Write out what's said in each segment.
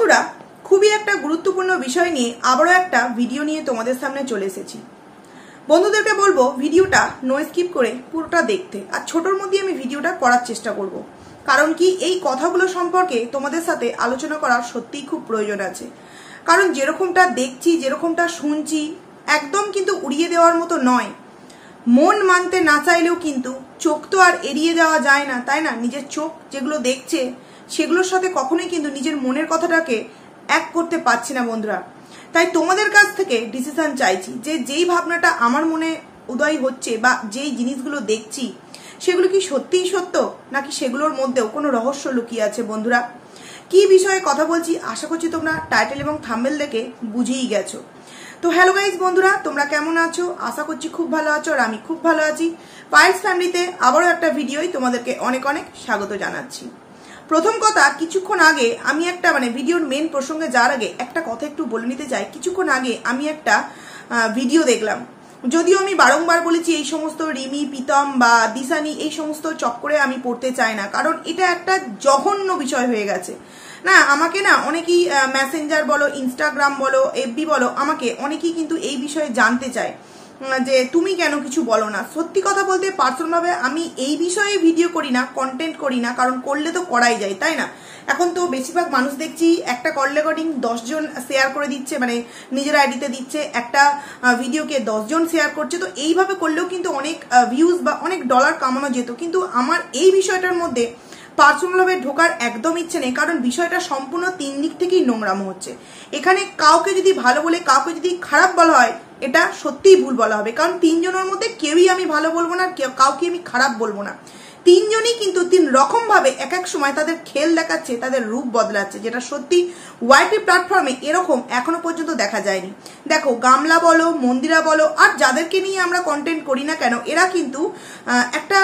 বন্ধুরা খুবই একটা গুরুত্বপূর্ণ বিষয় নিয়ে আবারও একটা ভিডিও নিয়ে তোমাদের সামনে চলে এসেছি। বন্ধুদেরকে বলবো ভিডিওটা নো স্কিপ করে পুরোটা দেখতে, আর ছোটর মধ্যে আমি ভিডিওটা করার চেষ্টা করব। কারণ কি এই কথাগুলো সম্পর্কে তোমাদের সাথে আলোচনা করার সত্যিই খুব প্রয়োজন আছে। কারণ যেরকমটা দেখছি, যেরকমটা শুনছি, একদম কিন্তু উড়িয়ে দেওয়ার মতো নয়। মন মানতে না চাইলেও কিন্তু চোখ তো আর এড়িয়ে দেওয়া যায় না, তাই না? নিজের চোখ যেগুলো দেখছে সেগুলোর সাথে কখনোই কিন্তু নিজের মনের কথাটাকে এক করতে পারছি না বন্ধুরা। তাই তোমাদের কাছ থেকে ডিসিশন চাইছি যে যেই ভাবনাটা আমার মনে উদয় হচ্ছে বা যেই জিনিসগুলো দেখছি সেগুলো কি সত্যিই সত্য, নাকি সেগুলোর মধ্যেও কোনো রহস্য লুকিয়ে আছে? বন্ধুরা কি বিষয়ে কথা বলছি আশা করছি তোমরা টাইটেল এবং থাম্বনেল দেখে বুঝেই গেছো। তো হ্যালো গাইজ বন্ধুরা, তোমরা কেমন আছো? আশা করছি খুব ভালো আছো, আর আমি খুব ভালো আছি। পায়েলস ফ্যামিলিতে আবারও একটা ভিডিওই তোমাদেরকে অনেক অনেক স্বাগত জানাচ্ছি। প্রথম কথা, কিছুক্ষণ আগে আমি একটা ভিডিওর মেন প্রসঙ্গে যাওয়ার আগে একটা কথা একটু বলে নিতে চাই। কিছুক্ষণ আগে আমি একটা ভিডিও দেখলাম, যদিও আমি বারংবার বলেছি এই সমস্ত রিমি, প্রীতম বা দিশানি এই সমস্ত চক্করে আমি পড়তে চাই না, কারণ এটা একটা জঘন্য বিষয় হয়ে গেছে। না, আমাকে না অনেকেই মেসেঞ্জার বলো, ইনস্টাগ্রাম বলো, এফবি বলো, আমাকে অনেকেই কিন্তু এই বিষয়ে জানতে চায় যে তুমি কেন কিছু বলো না। সত্যি কথা বলতে পার্সোনালভাবে আমি এই বিষয়ে ভিডিও করি না, কন্টেন্ট করি না, কারণ করলে তো করাই যায়, তাই না? এখন তো বেশিরভাগ মানুষ দেখছি একটা কল রেকর্ডিং 10 জন শেয়ার করে দিচ্ছে, নিজের আইডিতে দিচ্ছে, একটা ভিডিওকে 10 জন শেয়ার করছে। তো এইভাবে করলেও কিন্তু অনেক ভিউজ বা অনেক ডলার কামানো যেত, কিন্তু আমার এই বিষয়টার মধ্যে পার্সোনালভাবে ঢোকার একদম ইচ্ছে নেই, কারণ বিষয়টা সম্পূর্ণ 3 দিক থেকেই নোংরামো হচ্ছে। এখানে কাউকে যদি ভালো বলে কাউকে যদি খারাপ বলা হয় এটা সত্যিই ভুল বলা হবে, কারণ 3 জনের মধ্যে কেউই আমি ভালো বলবো না, কাউকে আমি খারাপ বলবো না। 3 জনই কিন্তু 3 রকম ভাবে এক এক সময় তাদের খেল দেখাচ্ছে, তাদের রূপ বদলাচ্ছে, যেটা সত্যি ওয়াইটি প্ল্যাটফর্মে এরকম এখনো পর্যন্ত দেখা যায়নি। দেখো, গামলা বলো, মন্দিরা বলো, আর যাদেরকে নিয়ে আমরা কন্টেন্ট করি না কেন, এরা কিন্তু একটা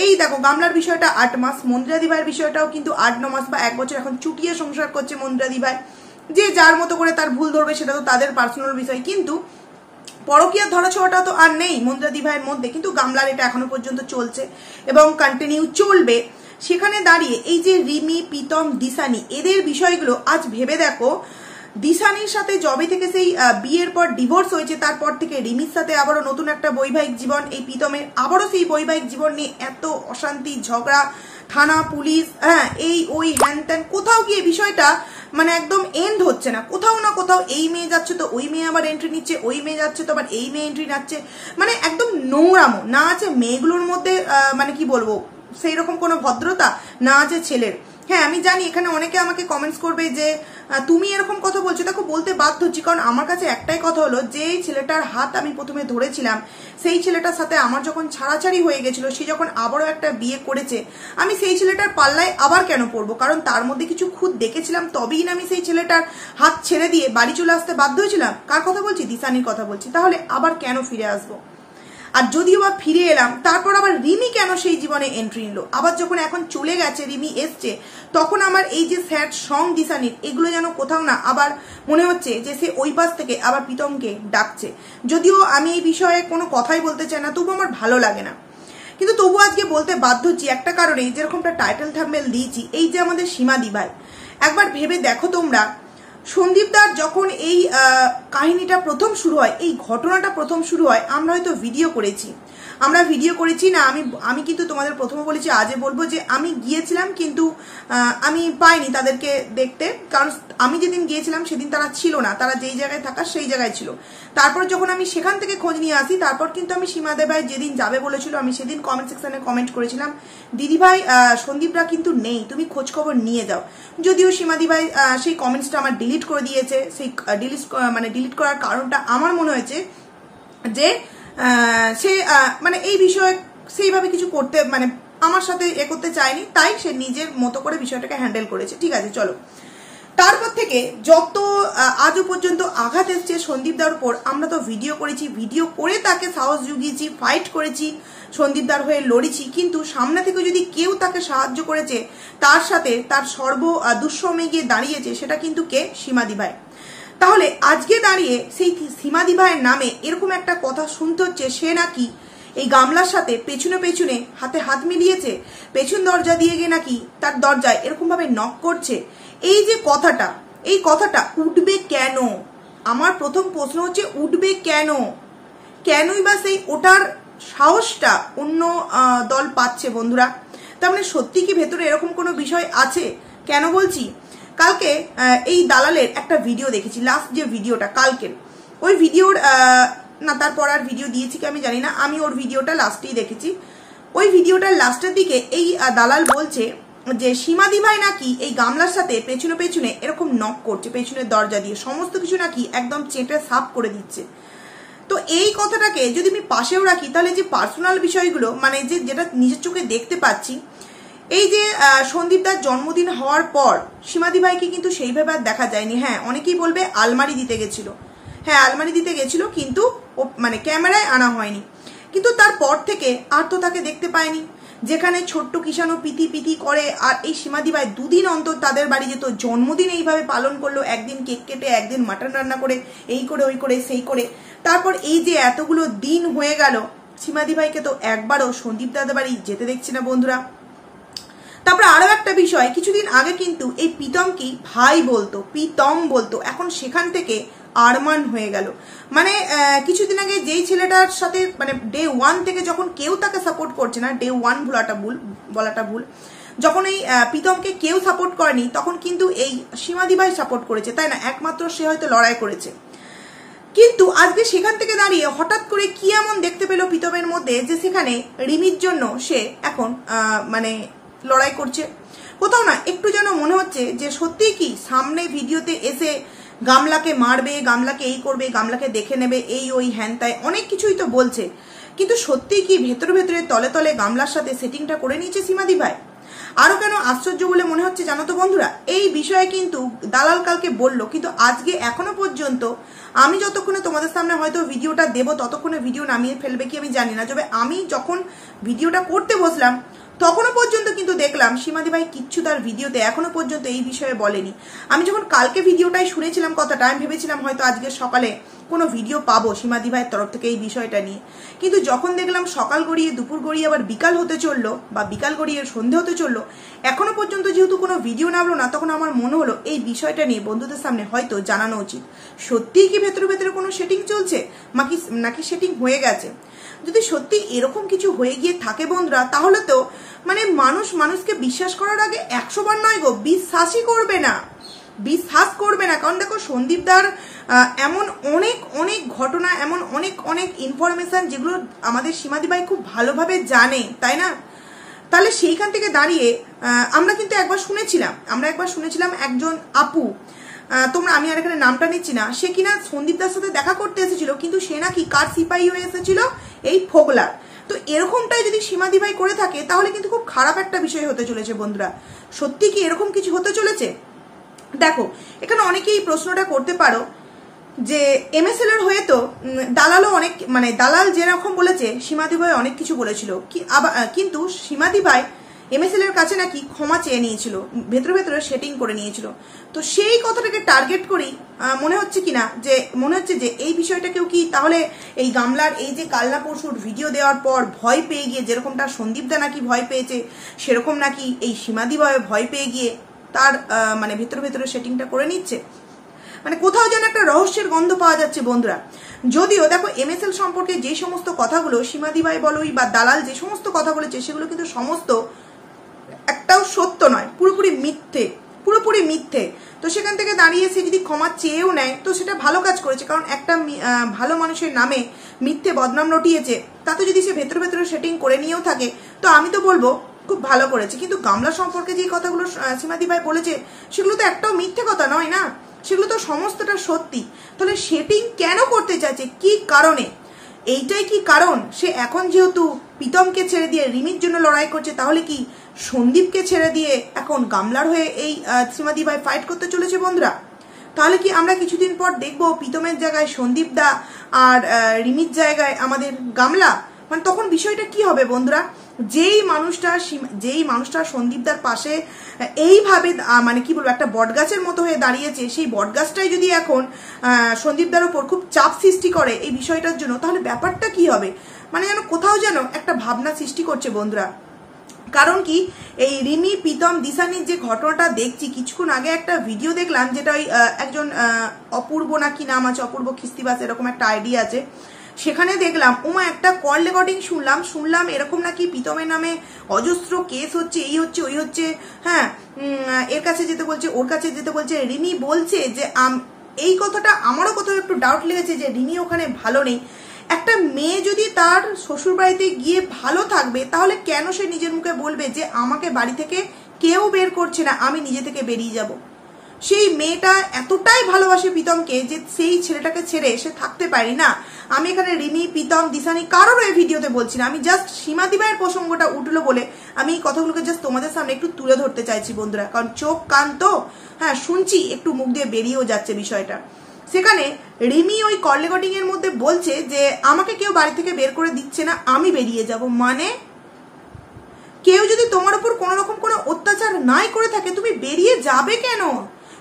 এই দেখো গামলার বিষয়টা 8 মাস, মন্দিরা দিভাইয়ের বিষয়টাও কিন্তু 8-9 মাস বা 1 বছর এখন চুটিয়ে সংসার করছে মন্দিরা দিভাই। যে যার মতো করে তার ভুল ধরবে সেটা তো তাদের পার্সোনাল বিষয়, কিন্তু পরকীয়ার ধরাছোঁয়াটা তো আর নেই মন্দিরা দিভাইয়ের মধ্যে, কিন্তু গামলার এটা এখনো পর্যন্ত চলছে এবং কন্টিনিউ চলবে। সেখানে দাঁড়িয়ে এই যে রিমি, প্রীতম, দিশানি, এদের বিষয়গুলো আজ ভেবে দেখো, দিশানির সাথে জবে থেকে সেই বিয়ের পর ডিভোর্স হয়েছে, তারপর থেকে রিমির সাথে আবারও নতুন একটা বৈবাহিক জীবন, এই প্রীতমের আবারও সেই বৈবাহিক জীবন নিয়ে এত অশান্তি, ঝগড়া, থানা, পুলিশ, হ্যাঁ এই ওই হ্যান ত্যান, কোথাও গিয়ে বিষয়টা একদম এন্ড হচ্ছে না। কোথাও না কোথাও এই মেয়ে যাচ্ছে তো ওই মেয়ে আবার এন্ট্রি নিচ্ছে, ওই মেয়ে যাচ্ছে তো আবার এই মেয়ে এন্ট্রি নিচ্ছে, একদম নোংরামো। না আছে মেয়েগুলোর মধ্যে কি বলবো সেই রকম কোনো ভদ্রতা, না আছে ছেলের। হ্যাঁ আমি জানি এখানে অনেকে আমাকে কমেন্টস করবে যে তুমি এরকম কথা বলছো। দেখো, বলতে বাধ্য হচ্ছি, কারণ আমার কাছে একটাই কথা হলো, যে ছেলেটার হাত আমি প্রথমে ধরেছিলাম, সেই ছেলেটার সাথে আমার যখন ছাড়াছাড়ি হয়ে গেছিল, সে যখন আবারও একটা বিয়ে করেছে, আমি সেই ছেলেটার পাল্লায় আবার কেন পড়বো? কারণ তার মধ্যে কিছু খুঁত দেখেছিলাম, তবেই না আমি সেই ছেলেটার হাত ছেড়ে দিয়ে বাড়ি চলে আসতে বাধ্য হয়েছিলাম। কার কথা বলছি? দিশানির কথা বলছি। তাহলে আবার কেন ফিরে আসবো? আর যদিও বা ফিরে এলাম, তারপর আবার রিমি কেন সেই জীবনে এন্ট্রি নিল? আবার যখন এখন চলে গেছে, রিমি এসছে, তখন আমার এই যে স্যাড সং দিশানির, এগুলো যেন কোথাও না আবার মনে হচ্ছে যে সে ওই পাশ থেকে আবার প্রীতমকে ডাকছে। যদিও আমি এই বিষয়ে কোনো কথাই বলতে চাই না, তবু আমার ভালো লাগে না, কিন্তু তবু আজকে বলতে বাধ্য হচ্ছি একটা কারণে, যেরকমটা টাইটেল থাম্বনেল দিয়েছি, এই যে আমাদের সীমা দিভাই। একবার ভেবে দেখো তোমরা, সন্দীপদার যখন এই কাহিনীটা প্রথম শুরু হয়, এই ঘটনাটা প্রথম শুরু হয়, আমরা হয়তো ভিডিও করেছি না, আমি কিন্তু তোমাদের প্রথমে বলেছি, আজে বলবো যে আমি গিয়েছিলাম, কিন্তু আমি পাইনি তাদেরকে দেখতে, কারণ আমি যেদিন গিয়েছিলাম সেদিন তারা ছিল না, তারা যেই জায়গায় থাকা সেই জায়গায় ছিল। তারপর যখন আমি সেখান থেকে খোঁজ নিয়ে আসি, তারপর কিন্তু আমি সীমা দেভাই যেদিন যাবে বলেছিল, আমি সেদিন কমেন্ট সেকশনে কমেন্ট করেছিলাম, দিদিভাই সন্দীপরা কিন্তু নেই, তুমি খোঁজ খবর নিয়ে যাও। যদিও সীমা দিভাই সেই কমেন্টসটা আমার ডিলিট করে দিয়েছে। সেই ডিলিট করার কারণটা আমার মনে হয়েছে যে সে এই বিষয়ে সেইভাবে কিছু করতে আমার সাথে করতে চায়নি, তাই সে নিজের মতো করে বিষয়টাকে হ্যান্ডেল করেছে। ঠিক আছে, চলো। তারপর থেকে যত আজও পর্যন্ত আঘাত এসছে সন্দীপদার উপর, আমরা তো ভিডিও করেছি, ভিডিও করে তাকে সাহস জুগিয়েছি, ফাইট করেছি, সন্দীপদার হয়ে লড়েছি, কিন্তু সামনে থেকে যদি কেউ তাকে সাহায্য করেছে, তার সাথে তার দুঃসময়ে গিয়ে দাঁড়িয়েছে, সেটা কিন্তু কে? সীমা দিভাই। তাহলে আজকে দাঁড়িয়ে সেই সীমা দিভাইয়ের নামে এরকম একটা কথা শুনতে হচ্ছে, সে নাকি এই গামলার সাথে পেছনে পেছনে হাতে হাত মিলিয়েছে, পেছন দরজা দিয়ে গিয়ে নাকি তার দরজায় এরকম ভাবে নক করছে। এই যে কথাটা, এই কথাটা উঠবে কেন? আমার প্রথম প্রশ্ন হচ্ছে উঠবে কেন? কেনই বা সেই ওটার সাহসটা অন্য দল পাচ্ছে বন্ধুরা? তার মানে সত্যি কি ভেতরে এরকম কোনো বিষয় আছে? কেন বলছি, কালকে এই দালালের একটা ভিডিও দেখেছি, লাস্ট যে ভিডিওটা কালকের, ওই ভিডিওর না তারপর আর ভিডিও দিয়েছি কি আমি জানি না, আমি ওর ভিডিওটা লাস্টেই দেখেছি। ওই ভিডিওটার লাস্টের দিকে এই দালাল বলছে যে সীমাদি ভাই নাকি এই গামলার সাথে পেছনে পেছনে এরকম নক করছে, পেছনের দরজা দিয়ে সমস্ত কিছু নাকি একদম চেটে সাফ করে দিচ্ছে। তো এই কথাটাকে যদি আমি পাশেও রাখি, তাহলে যে পার্সোনাল বিষয়গুলো, মানে যেটা নিজের চোখে দেখতে পাচ্ছি, এই যে সন্দীপদার জন্মদিন হওয়ার পর সীমাদি ভাইকে কিন্তু সেইভাবে আর দেখা যায়নি। হ্যাঁ, অনেকেই বলবে আলমারি দিতে গেছিল, হ্যাঁ আলমারি দিতে গেছিল, কিন্তু মানে ক্যামেরায় আনা হয়নি। কিন্তু তারপর থেকে আর তো তাকে দেখতে পায়নি। যেখানে ছোট্ট কিষানও পিতি পিতি করে, আর এই সীমাদি ভাই দুদিন অন্তর তাদের বাড়ি যেত, জন্মদিন এইভাবে পালন করলো, একদিন কেক কেটে, একদিন মাটন রান্না করে, এই করে ওই করে সেই করে। তারপর এই যে এতগুলো দিন হয়ে গেল, সীমাদি ভাইকে তো একবারও সন্দীপ দাদার বাড়ি যেতে দেখছি না বন্ধুরা। তারপর আরো একটা বিষয়, কিছুদিন আগে কিন্তু এই প্রীতমকে ভাই বলতো, প্রীতম বলতো, এখন সেখান থেকে আরমান হয়ে গেল। মানে কিছুদিন আগে যেই ছেলেটার সাথে মানে ডে 1 থেকে যখন কেউ তাকে সাপোর্ট করছে না, ডে 1 বলাটা ভুল, যখন এই প্রীতমকে কেউ সাপোর্ট করেনি, তখন কিন্তু এই সীমাদি ভাই সাপোর্ট করেছে, তাই না? একমাত্র সে হয়তো লড়াই করেছে। কিন্তু আজকে সেখান থেকে দাঁড়িয়ে হঠাৎ করে কি এমন দেখতে পেল প্রীতমের মধ্যে যে সেখানে রিমির জন্য সে এখন মানে লড়াই করছে? কোথাও না একটু যেন মনে হচ্ছে যে সত্যি কি সামনে ভিডিওতে এসে গামলাকে মারবে, গামলাকে এই করবে, গামলাকে দেখে নেবে, এই ওই হ্যান তাই অনেক কিছুই তো বলছে, কিন্তু সত্যি কি ভেতরে ভেতরে তলে তলে গামলার সাথে সেটিংটা করে নিয়েছে সীমাদি ভাই? আরো কেন আশ্চর্য বলে মনে হচ্ছে জানো তো বন্ধুরা, এই বিষয়ে কিন্তু দালাল কালকে বললো, কিন্তু আজকে এখনো পর্যন্ত আমি যতক্ষণে তোমাদের সামনে হয়তো ভিডিওটা দেবো ততক্ষণে ভিডিও নামিয়ে ফেলবে কি আমি জানি না, তবে আমি যখন ভিডিওটা করতে বসলাম তখনও পর্যন্ত কিন্তু দেখলাম সীমাদি ভাই কিচ্ছু তার ভিডিওতে এখনো পর্যন্ত এই বিষয়ে বলেনি। আমি যখন কালকে ভিডিওটাই শুনেছিলাম কথাটা, আমি ভেবেছিলাম হয়তো আজকে সকালে কোনো ভিডিও পাবো সীমাদি ভাইয়ের তরফ থেকে এই বিষয়টা নিয়ে, কিন্তু যখন দেখলাম সকাল গড়িয়ে দুপুর গড়িয়ে আবার বিকাল হতে চললো, বা বিকাল গড়িয়ে সন্ধে হতে চললো, এখনো পর্যন্ত যেহেতু কোনো ভিডিও নামলো না, তখন আমার মনে হলো এই বিষয়টা নিয়ে বন্ধুদের সামনে হয়তো জানানো উচিত। সত্যিই কি ভেতরে ভেতরে কোনো সেটিং চলছে নাকি সেটিং হয়ে গেছে? যদি সত্যি এরকম কিছু হয়ে গিয়ে থাকে বন্ধুরা, তাহলে তো মানে মানুষকে বিশ্বাস করার আগে 100 বার নয় গো, বিশ্বাস করবে না। কারণ দেখো সন্দীপদার এমন অনেক অনেক ঘটনা, এমন অনেক অনেক ইনফরমেশন যেগুলো আমাদের সীমাদি ভাই খুব ভালোভাবে জানে, তাই না? তাহলে সেইখান থেকে দাঁড়িয়ে আমরা কিন্তু একবার শুনেছিলাম একজন আপু, আমি আর এখানে নামটা নিচ্ছি না, সে কিনা সন্দীপদার সাথে দেখা করতে এসেছিল, কিন্তু সে নাকি কার সিপাহী হয়ে এসেছিল, এই ফোগলার। তো এরকমটাই যদি সীমাদি ভাই করে থাকে তাহলে কিন্তু খুব খারাপ একটা বিষয় হতে চলেছে বন্ধুরা। সত্যি কি এরকম কিছু হতে চলেছে? দেখো এখানে অনেকেই প্রশ্নটা করতে পারো যে MSL এর হয়ে তো দালালও অনেক, মানে দালাল যেরকম বলেছে সীমাদি ভাই অনেক কিছু বলেছিল, কিন্তু সীমাদি ভাই MSL এর কাছে নাকি ক্ষমা চেয়ে নিয়েছিল, ভেতরে ভেতরে সেটিং করে নিয়েছিল। তো সেই কথাটাকে টার্গেট করেই মনে হচ্ছে যে এই বিষয়টাকেও কি তাহলে এই গামলার এই যে কালনা পরশুর ভিডিও দেওয়ার পর ভয় পেয়ে গিয়ে, যেরকমটা সন্দীপদা নাকি ভয় পেয়েছে, সেরকম নাকি এই সীমাদি ভাই ভয় পেয়ে গিয়ে তার মানে ভেতরে ভেতরে সেটিংটা করে নিচ্ছে। মানে কোথাও যেন একটা রহস্যের গন্ধ পাওয়া যাচ্ছে বন্ধুরা। যদিও দেখো MSL সম্পর্কে যে সমস্ত কথাগুলো সীমাদি ভাই বলোই বা দালাল যে সমস্ত কথা বলেছে, সেগুলো কিন্তু সমস্ত একটাও সত্য নয়, পুরোপুরি মিথ্যে। তো সেখান থেকে দাঁড়িয়ে সে যদি ক্ষমা চেয়েও নেয় তো সেটা ভালো কাজ করেছে, কারণ একটা ভালো মানুষের নামে মিথ্যে বদনাম রটিয়েছে, তাতে যদি সে ভেতরে ভেতরে সেটিং করে নিয়েও থাকে তো আমি তো বলবো খুব ভালো করেছে। কিন্তু গামলা সম্পর্কে যে কথাগুলো সীমাদি ভাই বলেছে সেগুলো তো একটাও মিথ্যে কথা নয় না, সেগুলো তো সমস্তটা সত্যি। তাহলে সেটিং কেন করতে চাইছে, কি কারণে? এইটাই কি কারণ সে এখন যেহেতু প্রীতমকে ছেড়ে দিয়ে রিমির জন্য লড়াই করছে, তাহলে কি সন্দীপকে ছেড়ে দিয়ে এখন গামলার হয়ে এই সীমাদি ভাই ফাইট করতে চলেছে বন্ধুরা? তাহলে কি আমরা কিছুদিন পর দেখবো প্রীতমের জায়গায় সন্দীপ দা আর রিমির জায়গায় আমাদের গামলা? মানে তখন বিষয়টা কি হবে বন্ধুরা? যেই মানুষটা সন্দীপদার পাশে এইভাবে মানে কি বলবো একটা বটগাছের মতো হয়ে দাঁড়িয়েছে, সেই বটগাছটাই যদি এখন সন্দীপদার উপর খুব চাপ সৃষ্টি করে এই বিষয়টার জন্য, তাহলে ব্যাপারটা কি হবে? মানে যেন কোথাও যেন একটা ভাবনা সৃষ্টি করছে বন্ধুরা। কারণ কি এই রিমি প্রীতম দিশানির যে ঘটনাটা দেখছি, কিছুক্ষণ আগে একটা ভিডিও দেখলাম যেটা ওই একজন অপূর্ব না কি নাম আছে, অপূর্ব খিস্তিবাস এরকম একটা আইডিয়া আছে, সেখানে দেখলাম ওমা একটা কল রেকর্ডিং শুনলাম এরকম নাকি প্রীতমের নামে অজস্র কেস হচ্ছে, এই হচ্ছে ওই হচ্ছে, হ্যাঁ এর কাছে যেতে বলছে ওর কাছে যেতে বলছে। রিমি বলছে যে এই কথাটা আমারও কোথাও একটু ডাউট লেগেছে যে রিমি ওখানে ভালো নেই। একটা মেয়ে যদি তার শ্বশুর বাড়িতে গিয়ে ভালো থাকবে তাহলে কেন সে নিজের মুখে বলবে যে আমাকে বাড়ি থেকে কেউ বের করছে না, আমি নিজে থেকে বেরিয়ে যাব? সেই মেয়েটা এতটাই ভালোবাসে প্রীতমকে যে সেই ছেলেটাকে ছেড়ে সে থাকতে পারি না। আমি এখানে রিমি, প্রীতম, দিশানি কারোর এই ভিডিওতে বলছি না, আমি জাস্ট সীমাদিবাইয়ের প্রসঙ্গটা উঠলো বলে আমি এই কথাগুলোকে জাস্ট তোমাদের সামনে একটু তুলে ধরতে চাইছি বন্ধুরা, কারণ চোখ কান তো হ্যাঁ শুনছি, একটু মুখ দিয়ে বেরিয়েও যাচ্ছে বিষয়টা। সেখানে রিমি ওই কল রেকর্ডিং এর মধ্যে বলছে যে আমাকে কেউ বাড়ি থেকে বের করে দিচ্ছে না, আমি বেরিয়ে যাব। মানে কেউ যদি তোমার উপর কোনো রকম কোনো অত্যাচার নাই করে থাকে তুমি বেরিয়ে যাবে কেন?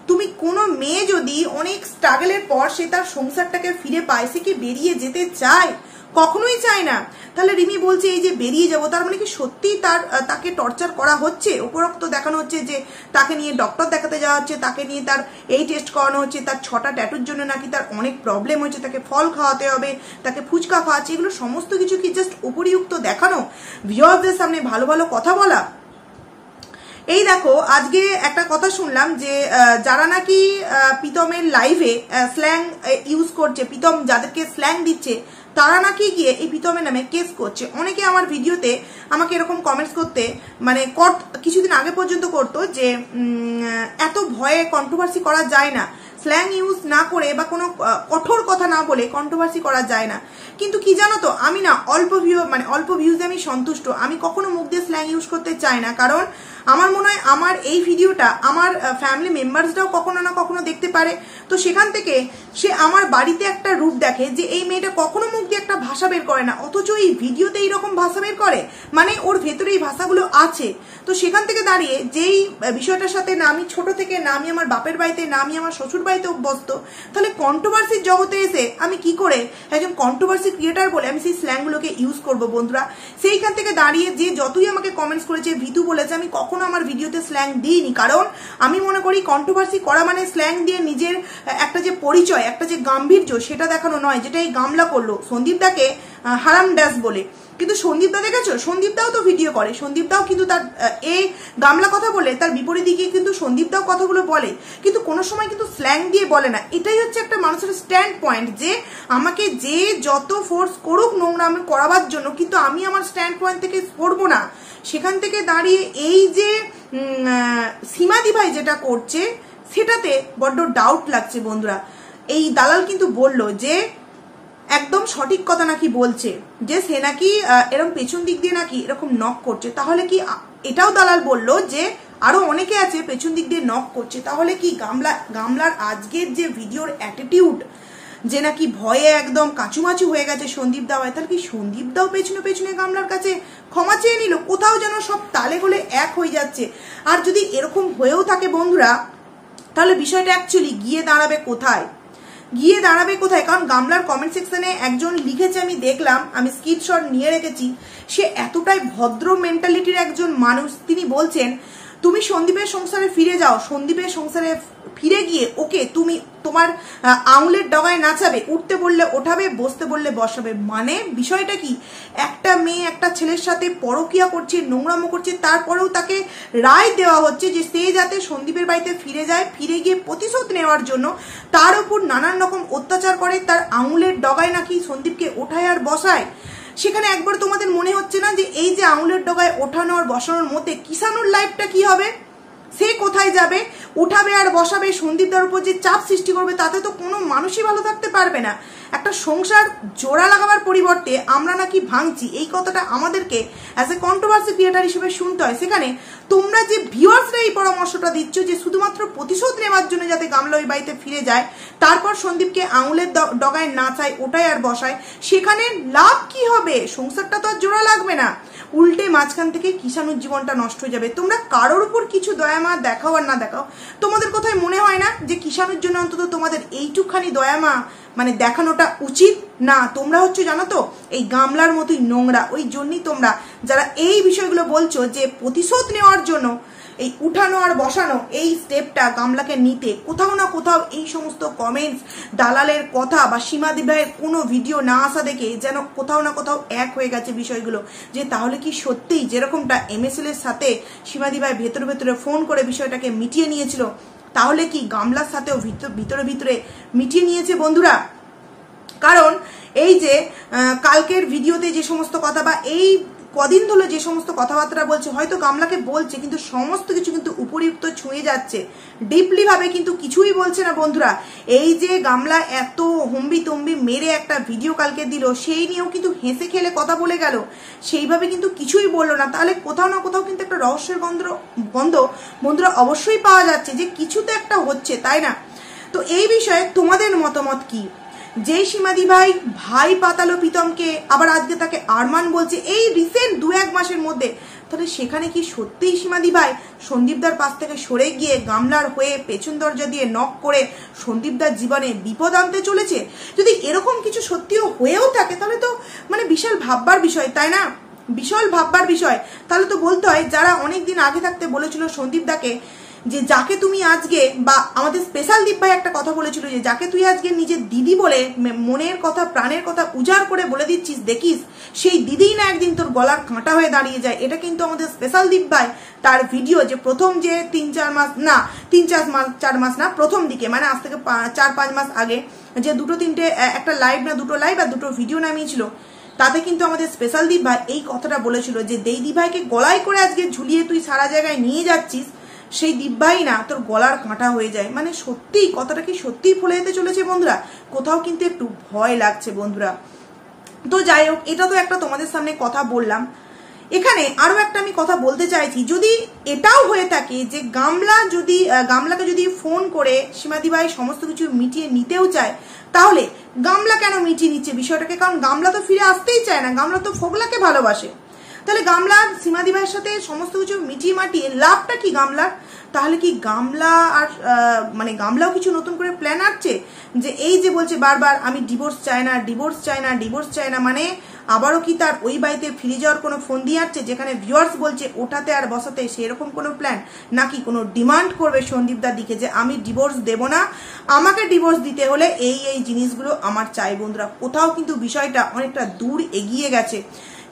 তুমি কোনো মেয়ে যদি অনেক স্ট্রাগলের পর সে তার সংসারটাকে ফিরে পায়, সে কি বেরিয়ে যেতে চায়? কখনোই চায় না। তাহলে রিমি বলছে এই যে বেরিয়ে যাবো, তার মানে কি সত্যিই তাকে টর্চার করা হচ্ছে? উপরোক্ত দেখানো হচ্ছে যে তাকে নিয়ে ডক্টর দেখাতে যাওয়া হচ্ছে, তাকে নিয়ে তার এই টেস্ট করানো হচ্ছে, তার 6টা ট্যাটুর জন্য নাকি তার অনেক প্রবলেম হচ্ছে, তাকে ফল খাওয়াতে হবে, তাকে ফুচকা খাওয়াচ্ছে, এগুলো সমস্ত কিছু কি জাস্ট উপরিউক্ত দেখানো, ভিউয়ারদের সামনে ভালো ভালো কথা বলা? এই দেখো আজকে একটা কথা শুনলাম যে যারা নাকি প্রীতমের লাইভে স্ল্যাং ইউজ করছে, প্রীতম যাদেরকে স্ল্যাং দিচ্ছে তারা নাকি গিয়ে এই প্রীতমের নামে কেস করছে। অনেকে আমার ভিডিওতে আমাকে এরকম কমেন্টস করতে মানে কিছুদিন আগে পর্যন্ত করতো যে এত ভয়ে কন্ট্রোভার্সি করা যায় না, স্ল্যাং ইউজ না করে বা কোনো কঠোর কথা না বলে কন্ট্রোভার্সি করা যায় না। কিন্তু কি জানো তো, আমি না অল্প ভিউজে আমি সন্তুষ্ট, আমি কখনো মুখ দিয়ে স্ল্যাং ইউজ করতে চাই না। কারণ আমার মনে হয় আমার এই ভিডিওটা আমার ফ্যামিলি মেম্বার্সরাও কখনো না কখনো দেখতে পারে, তো সেখান থেকে সে আমার বাড়িতে একটা রূপ দেখে যে এই মেয়েটা কখনো মুখ দিয়ে একটা ভাষা বের করে না, অথচ এই ভিডিওতে এইরকম ভাষা বের করে, মানে ওর ভেতরে এই ভাষাগুলো আছে। তো সেখান থেকে দাঁড়িয়ে যেই বিষয়টার সাথে না আমি ছোট থেকে, না আমি আমার বাপের বাড়িতে, না আমি আমার শ্বশুর বাড়িতে অভ্যস্ত, তাহলে কন্ট্রোভার্সির জগতে এসে আমি কি করে একজন কন্ট্রোভার্সি ক্রিয়েটার বলে আমি সেই স্ল্যাংগুলোকে ইউজ করবো বন্ধুরা? সেইখান থেকে দাঁড়িয়ে যে যতই আমাকে কমেন্টস করেছে, ভিতু বলেছে, আমি কখনো আমার ভিডিওতে স্ল্যাং দিইনি। কারণ আমি মনে করি কন্ট্রোভার্সি করা মানে স্ল্যাং দিয়ে নিজের একটা যে পরিচয়, একটা যে গাম্ভীর্য সেটা দেখানো নয়, যেটা এই গামলা করলো সন্দীপদাকে হারাম ড্যাস বলে। কিন্তু সন্দীপদা দেখেছো, সন্দীপদাও তো ভিডিও করে, সন্দীপদাও কিন্তু তার এই গামলা কথা বলে তার বিপরীত দিকে কিন্তু সন্দীপদাও কথাগুলো বলে, কিন্তু কোনো সময় কিন্তু স্ল্যাং দিয়ে বলে না। এটাই হচ্ছে একটা মানুষের স্ট্যান্ড পয়েন্ট, যে আমাকে যে যত ফোর্স করুক নোংরামি করাবার জন্য, কিন্তু আমি আমার স্ট্যান্ড পয়েন্ট থেকে সরবো না। সেখান থেকে দাঁড়িয়ে এই যে সীমাদি ভাই যেটা করছে সেটাতে বড্ড ডাউট লাগছে বন্ধুরা। এই দালাল কিন্তু বললো যে একদম সঠিক কথা নাকি বলছে, যে সে নাকি এরকম পেছন দিক দিয়ে নাকি এরকম নক করছে। তাহলে কি এটাও দালাল বললো যে আরো অনেকে আছে পেছন দিক দিয়ে নক করছে? তাহলে কি গামলার আজকের যে ভিডিওর অ্যাটিটিউড, যে নাকি ভয়ে একদম কাচুমাচু হয়ে গেছে সন্দীপ দাও, তাহলে কি সন্দীপ দাও পেছনে পেছনে গামলার কাছে ক্ষমা চেয়ে নিল? কোথাও যেন সব তালে গোলে এক হয়ে যাচ্ছে। আর যদি এরকম হয়েও থাকে বন্ধুরা, তাহলে বিষয়টা অ্যাকচুয়ালি গিয়ে দাঁড়াবে কোথায়? কারণ গামলার কমেন্ট সেকশনে একজন লিখেছে, আমি দেখলাম, আমি স্ক্রিনশট নিয়ে রেখেছি, সে এতটাই ভদ্র মেন্টালিটির একজন মানুষ। তিনি বলছেন তুমি সন্দীপের সংসারে ফিরে যাও, সন্দীপের সংসারে ফিরে গিয়ে ওকে তুমি তোমার আঙুলের ডগায় নাচাবে, উঠতে বললে ওঠাবে, বসতে বললে বসাবে। মানে বিষয়টা কি? একটা মেয়ে একটা ছেলের সাথে পরকিয়া করছে, নোংরামো করছে, তারপরেও তাকে রায় দেওয়া হচ্ছে যে সে যাতে সন্দীপের বাড়িতে ফিরে যায়, ফিরে গিয়ে প্রতিশোধ নেওয়ার জন্য তার উপর নানান রকম অত্যাচার করে, তার আঙুলের ডগায় নাকি সন্দীপকে ওঠায় আর বসায়। সেখানে একবার তোমাদের মনে হচ্ছে না যে এই যে আঙুলের ডগায় ওঠানো আর বসানোর মধ্যে কিষানুর লাইফটা কি হবে? সে কোথায় যাবে? উঠাবে আর বসাবে, সন্দীপদার উপর যে চাপ সৃষ্টি করবে, তাতে তো কোনো মানুষই ভালো থাকতে পারবে না। একটা সংসার জোড়া লাগাবার পরিবর্তে আমরা নাকি ভাঙছি, এই কথাটা আমাদেরকে অ্যাজ এ কন্ট্রোভার্সি ক্রিয়েটার হিসেবে শুনতে হয়। সেখানে তোমরা যে ভিউয়ার্সরা এই পরামর্শটা দিচ্ছ যে শুধুমাত্র প্রতিশোধ নেওয়ার জন্য যাতে গামলা ওই বাড়িতে ফিরে যায়, তারপর সন্দীপকে আঙুলের ডগায় নাচায়, ওটায় আর বসায়, সেখানে লাভ কি হবে? সংসারটা তো আর জোড়া লাগবে না, উল্টে মাঝখান থেকে কিষানুর জীবনটা নষ্ট হয়ে যাবে। তোমরা কারোর উপর কিছু দয়ামা দেখাও আর না দেখাও, তোমাদের কোথায় মনে হয় না যে কিষানুর জন্য অন্তত তোমাদের এইটুকখানি দয়ামা মানে দেখানোটা উচিত না। তোমরা হচ্ছে জানো তো এই গামলার মতোই নোংরা, ওই জন্যই তোমরা যারা এই বিষয়গুলো বলছো যে প্রতিশোধ নেওয়ার জন্য এই উঠানো আর বসানো এই স্টেপটা গামলাকে নিতে, কোথাও না কোথাও এই সমস্ত কমেন্টস, দালালের কথা বা সীমাদি ভাইয়ের কোনো ভিডিও না আসা দেখে যেন কোথাও না কোথাও এক হয়ে গেছে বিষয়গুলো, যে তাহলে কি সত্যিই যেরকমটা MSL এর সাথে সীমাদি ভাই ভেতরে ভেতরে ফোন করে বিষয়টাকে মিটিয়ে নিয়েছিল, তাহলে কি গামলার সাথেও ভিতরে ভিতরে মিটিয়ে নিয়েছে বন্ধুরা? কারণ এই যে কালকের ভিডিওতে যে সমস্ত কথা বা এই কদিন ধরে যে সমস্ত কথাবার্তা বলছে, হয়তো গামলাকে বলছে কিন্তু সমস্ত কিছু কিন্তু উপরিউক্ত ছুঁয়ে যাচ্ছে, ডিপলি ভাবে কিন্তু কিছুই বলছে না বন্ধুরা। এই যে গামলা এত হম্বি তম্বি মেরে একটা ভিডিও কালকে দিল, সেই নিয়েও কিন্তু হেসে খেলে কথা বলে গেল, সেইভাবে কিন্তু কিছুই বললো না। তাহলে কোথাও না কোথাও কিন্তু একটা রহস্যের গন্ধ বন্ধুরা অবশ্যই পাওয়া যাচ্ছে, যে কিছু তো একটা হচ্ছে, তাই না? তো এই বিষয়ে তোমাদের মতামত কি? যে সীমাদি ভাই পাতালো প্রীতমকে, আবার আজকে তাকে আরমান বলছে এই রিসেন্ট 2-1 মাসের মধ্যে, তাহলে সেখানে কি সত্যিই সীমাদি ভাই সন্দীপদার পাশ থেকে সরে গিয়ে গামলার হয়ে পেছন দরজা দিয়ে নক করে সন্দীপদার জীবনে বিপদ আনতে চলেছে? যদি এরকম কিছু সত্যিও হয়েও থাকে তাহলে তো মানে বিশাল ভাববার বিষয়, তাই না? বিশাল ভাববার বিষয়। তাহলে তো বলতে হয় যারা অনেকদিন আগে থাকতে বলেছিল সন্দীপদাকে যে যাকে তুমি আজকে, বা আমাদের স্পেশাল দীপ ভাই একটা কথা বলেছিল যে যাকে তুই আজকে নিজের দিদি বলে মনের কথা প্রাণের কথা উজাড় করে বলে দিচ্ছিস, দেখিস সেই দিদিই না একদিন তোর গলার কাঁটা হয়ে দাঁড়িয়ে যায়। এটা কিন্তু আমাদের স্পেশাল দীপ ভাই তার ভিডিও যে প্রথম যে 3-4 মাস না, প্রথম দিকে মানে আজ থেকে 4-5 মাস আগে যে দুটো লাইভ আর দুটো ভিডিও নামিয়েছিল, তাতে কিন্তু আমাদের স্পেশাল দীপ ভাই এই কথাটা বলেছিল যে দিদি ভাইকে গলায় করে আজকে ঝুলিয়ে তুই সারা জায়গায় নিয়ে যাচ্ছিস, সেই দিব্যাই না তোর গলার কাঁটা হয়ে যায়। মানে সত্যি কথাটা কি সত্যিই ফলে যেতে চলেছে বন্ধুরা? কোথাও কিন্তু একটু ভয় লাগছে বন্ধুরা। তো যাই হোক, এটা তো একটা তোমাদের সামনে কথা বললাম। এখানে আরো একটা আমি কথা বলতে চাইছি, যদি এটাও হয়ে থাকে যে গামলাকে যদি ফোন করে সীমাদি ভাই সমস্ত কিছু মিটিয়ে নিতেও চায়, তাহলে গামলা কেন মিটিয়ে নিচ্ছে বিষয়টাকে? কারণ গামলা তো ফিরে আসতেই চায় না, গামলা তো ফোগলাকে ভালোবাসে। তাহলে গামলার সীমাদি ভাইয়ের সাথে সমস্ত কিছু মিটিয়ে মাটিয়ে লাভটা কি গামলার? তাহলে কি গামলা আর মানে গামলাও কিছু নতুন করে প্ল্যান আসছে যে এই যে বলছে বারবার আমি ডিভোর্স চাই না, মানে আবারও কি তার ওই বাড়িতে ফিরে যাওয়ার কোনো ফোন দিয়ে আসছে যেখানে ভিউয়ার্স বলছে ওঠাতে আর বসাতে, সেরকম কোনো প্ল্যান? নাকি কোনো ডিমান্ড করবে সন্দীপদার দিকে যে আমি ডিভোর্স দেব না, আমাকে ডিভোর্স দিতে হলে এই জিনিসগুলো আমার চাই? বন্ধুরা কোথাও কিন্তু বিষয়টা অনেকটা দূর এগিয়ে গেছে।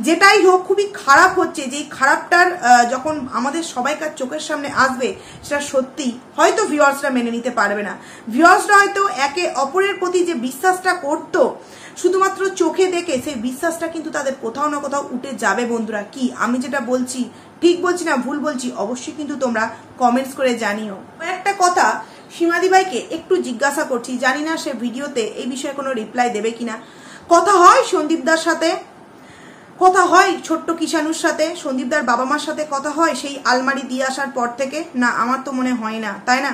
যেটাই হোক খুবই খারাপ হচ্ছে, যে খারাপটার যখন আমাদের সবাইকার চোখের সামনে আসবে সেটা সত্যি হয়তো ভিউয়ার্সরা মেনে নিতে পারবে না। ভিউয়ার্সরা হয়তো একে অপরের প্রতি যে বিশ্বাসটা করতো শুধুমাত্র চোখে দেখে, সেই বিশ্বাসটা কিন্তু তাদের কোথাও না কোথাও উঠে যাবে বন্ধুরা। কি আমি যেটা বলছি ঠিক বলছি না ভুল বলছি অবশ্যই কিন্তু তোমরা কমেন্টস করে জানিও। একটা কথা সীমাদি ভাইকে একটু জিজ্ঞাসা করছি, জানি না সে ভিডিওতে এই বিষয়ে কোনো রিপ্লাই দেবে কিনা। কথা হয় সন্দীপদার সাথে, কথা হয় ছোট্ট কিষাণুর সাথে, সন্দীপদার বাবা মার সাথে কথা হয় সেই আলমারি দিয়ে আসার পর থেকে? না, আমার তো মনে হয় না, তাই না?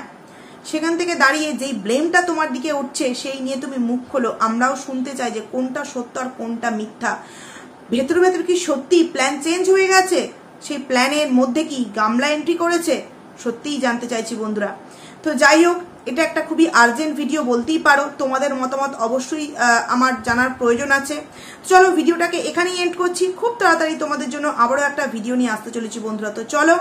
সেখান থেকে দাঁড়িয়ে যেই ব্লেমটা তোমার দিকে উঠছে সেই নিয়ে তুমি মুখ খোলো, আমরাও শুনতে চাই যে কোনটা সত্য আর কোনটা মিথ্যা। ভেতর ভেতর কি সত্যি প্ল্যান চেঞ্জ হয়ে গেছে? সেই প্ল্যানের মধ্যে কি গামলা এন্ট্রি করেছে? সত্যিই জানতে চাইছি বন্ধুরা। তো যাই হোক, এটা একটা খুবই আর্জেন্ট ভিডিও বলতেই পারো, তোমাদের মতামত অবশ্যই আমার জানার প্রয়োজন আছে। চলো ভিডিওটাকে এখানেই এন্ড করছি, খুব তাড়াতাড়ি তোমাদের জন্য আবারও একটা ভিডিও নিয়ে আসতে চলেছি বন্ধুরা। তো চলো।